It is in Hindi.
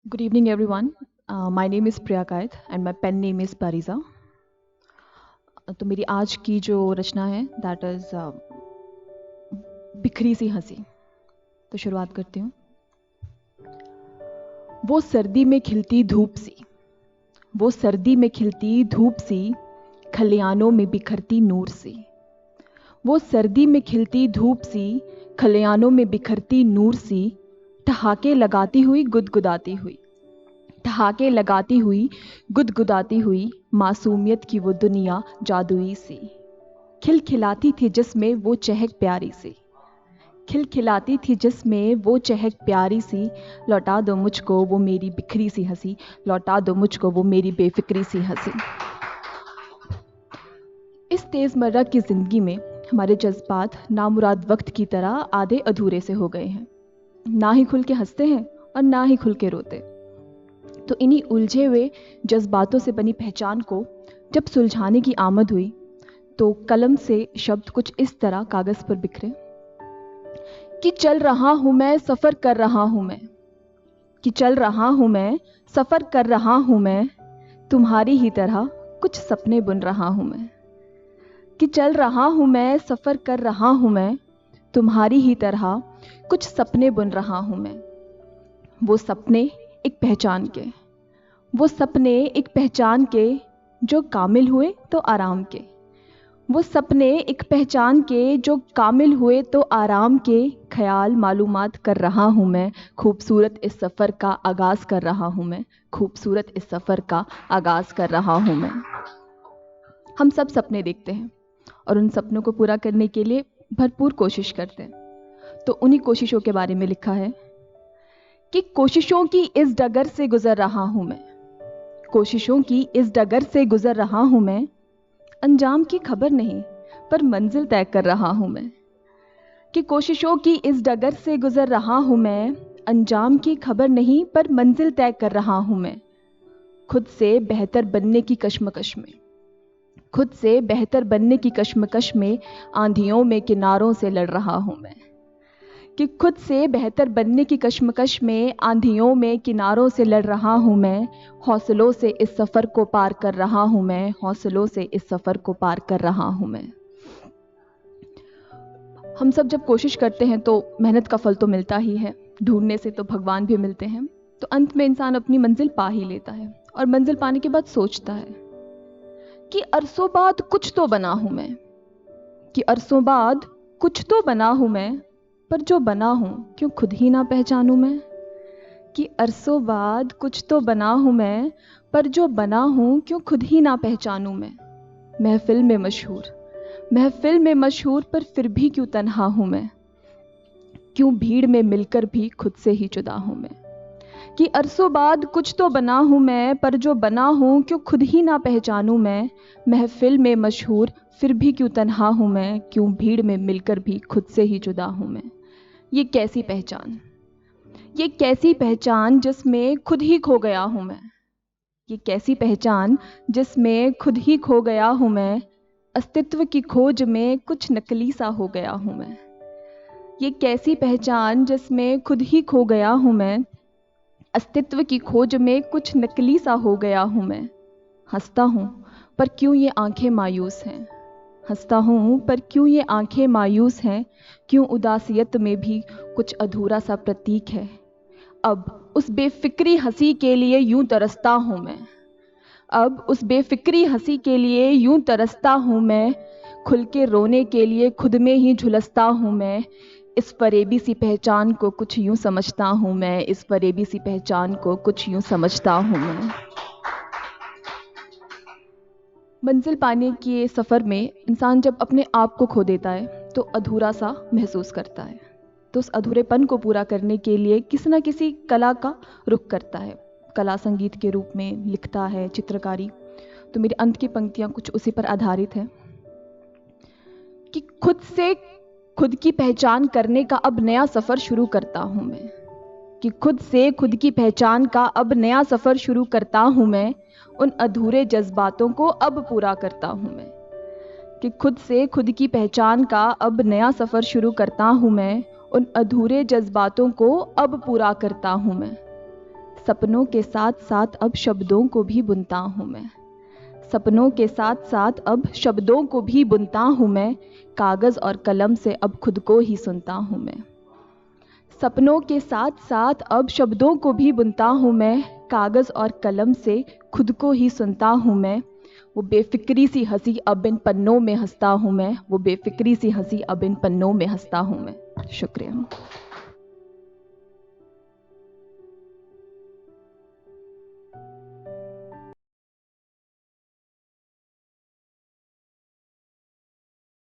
Good evening, everyone. My name is Priya Kait and my pen name is Pariza. तो मेरी आज की जो रचना है दैट इज़ बिखरी सी हंसी। तो शुरुआत करती हूँ। वो सर्दी में खिलती धूप सी, वो सर्दी में खिलती धूप सी, खलियानों में बिखरती नूर सी। वो सर्दी में खिलती धूप सी, खलियानों में बिखरती नूर सी, ठहाके लगाती हुई गुदगुदाती हुई, ठहाके लगाती हुई गुदगुदाती हुई, मासूमियत की वो दुनिया जादुई सी। खिलखिलाती थी जिसमें वो चहक प्यारी सी, खिलखिलाती थी जिसमें वो चहक प्यारी सी। लौटा दो मुझको वो मेरी बिखरी सी हंसी, लौटा दो मुझको वो मेरी बेफिक्री सी हंसी। इस तेज़मर्रा की ज़िंदगी में हमारे जज्बात नामुराद वक्त की तरह आधे अधूरे से हो गए हैं। ना ही खुल के हंसते हैं और ना ही खुल के रोते। तो इन्हीं उलझे हुए जज्बातों से बनी पहचान को जब सुलझाने की आमद हुई तो कलम से शब्द कुछ इस तरह कागज़ पर बिखरे कि चल रहा हूँ मैं, सफ़र कर रहा हूँ मैं, कि चल रहा हूँ मैं, सफ़र कर रहा हूँ मैं, तुम्हारी ही तरह कुछ सपने बुन रहा हूँ मैं, कि चल रहा हूँ मैं, सफ़र कर रहा हूँ मैं, तुम्हारी ही तरह कुछ सपने बुन रहा हूँ मैं। वो सपने एक पहचान के, वो सपने एक पहचान के जो कामिल हुए तो आराम के, वो सपने एक पहचान के जो कामिल हुए तो आराम के। ख्याल मालूमात कर रहा हूँ मैं, खूबसूरत इस सफ़र का आगाज़ कर रहा हूँ मैं, खूबसूरत इस सफ़र का आगाज़ कर रहा हूँ मैं। हम सब सपने देखते हैं और उन सपनों को पूरा करने के लिए भरपूर कोशिश करते हैं। तो उन्हीं कोशिशों के बारे में लिखा है कि कोशिशों की इस डगर से गुज़र रहा हूँ मैं, कोशिशों की इस डगर से गुज़र रहा हूँ मैं, अंजाम की खबर नहीं पर मंजिल तय कर रहा हूँ मैं, कि कोशिशों की इस डगर से गुज़र रहा हूँ मैं, अंजाम की खबर नहीं पर मंजिल तय कर रहा हूँ मैं। खुद से बेहतर बनने की कश्मकश में, खुद से बेहतर बनने की कश्मकश में, आंधियों में किनारों से लड़ रहा हूँ मैं, कि खुद से बेहतर बनने की कश्मकश में, आंधियों में किनारों से लड़ रहा हूँ मैं। हौसलों से इस सफ़र को पार कर रहा हूँ मैं, हौसलों से इस सफ़र को पार कर रहा हूँ मैं। हम सब जब कोशिश करते हैं तो मेहनत का फल तो मिलता ही है, ढूंढने से तो भगवान भी मिलते हैं। तो अंत में इंसान अपनी मंजिल पा ही लेता है और मंजिल पाने के बाद सोचता है कि अरसों बाद कुछ तो बना हूँ मैं, कि अरसों बाद कुछ तो बना हूँ मैं, पर जो बना हूँ क्यों खुद ही ना पहचानूँ मैं, कि अरसों बाद कुछ तो बना हूँ मैं, पर जो बना हूँ क्यों खुद ही ना पहचानूँ मैं। महफिल में मशहूर, महफिल में मशहूर, पर फिर भी क्यों तन्हा हूँ मैं, क्यों भीड़ में मिलकर भी खुद से ही जुदा हूँ मैं, कि अरसों बाद कुछ तो बना हूँ मैं, पर जो बना हूँ क्यों खुद ही ना पहचानूँ मैं। महफिल में मशहूर, फिर भी क्यों तन्हा हूँ मैं, क्यों भीड़ में मिलकर भी खुद से ही जुदा हूँ मैं। ये कैसी पहचान, ये कैसी पहचान जिसमें खुद ही खो गया हूँ मैं, ये कैसी पहचान जिसमें खुद ही खो गया हूँ मैं। अस्तित्व की खोज में कुछ नकली सा हो गया हूँ मैं, ये कैसी पहचान जिसमें खुद ही खो गया हूँ मैं। अस्तित्व की खोज में कुछ नकली सा हो गया हूँ मैं। हंसता हूँ पर क्यों ये आंखें मायूस हैं, हंसता हूँ पर क्यों ये आंखें मायूस हैं, क्यों उदासियत में भी कुछ अधूरा सा प्रतीक है। अब उस बेफिक्री हंसी के लिए यूं तरसता हूँ मैं, अब उस बेफिक्री हंसी के लिए यूं तरसता हूँ मैं। खुल के रोने के लिए खुद में ही झुलसता हूँ मैं। इस फरेबी सी पहचान को कुछ यूं समझता हूँ मैं, इस फरेबी सी पहचान को कुछ यूं समझता हूँ मैं। मंजिल पाने के सफ़र में इंसान जब अपने आप को खो देता है तो अधूरा सा महसूस करता है। तो उस अधूरेपन को पूरा करने के लिए किसी न किसी कला का रुख करता है। कला संगीत के रूप में लिखता है, चित्रकारी। तो मेरी अंत की पंक्तियाँ कुछ उसी पर आधारित हैं कि खुद से खुद की पहचान करने का अब नया सफ़र शुरू करता हूँ मैं, कि खुद से खुद की पहचान का अब नया सफ़र शुरू करता हूँ मैं। उन अधूरे जज्बातों को अब पूरा करता हूँ मैं, कि खुद से खुद की पहचान का अब नया सफ़र शुरू करता हूँ मैं। उन अधूरे जज्बातों को अब पूरा करता हूँ मैं। सपनों के साथ साथ अब शब्दों को भी बुनता हूँ मैं। सपनों के साथ साथ अब शब्दों को भी बुनता हूँ मैं, कागज़ और कलम से अब खुद को ही सुनता हूँ मैं। सपनों के साथ साथ अब शब्दों को भी बुनता हूँ मैं, कागज़ और कलम से खुद को ही सुनता हूँ मैं। वो बेफिक्री सी हंसी अब इन पन्नों में हंसता हूँ मैं, वो बेफिक्री सी हंसी अब इन पन्नों में हंसता हूँ मैं। शुक्रिया।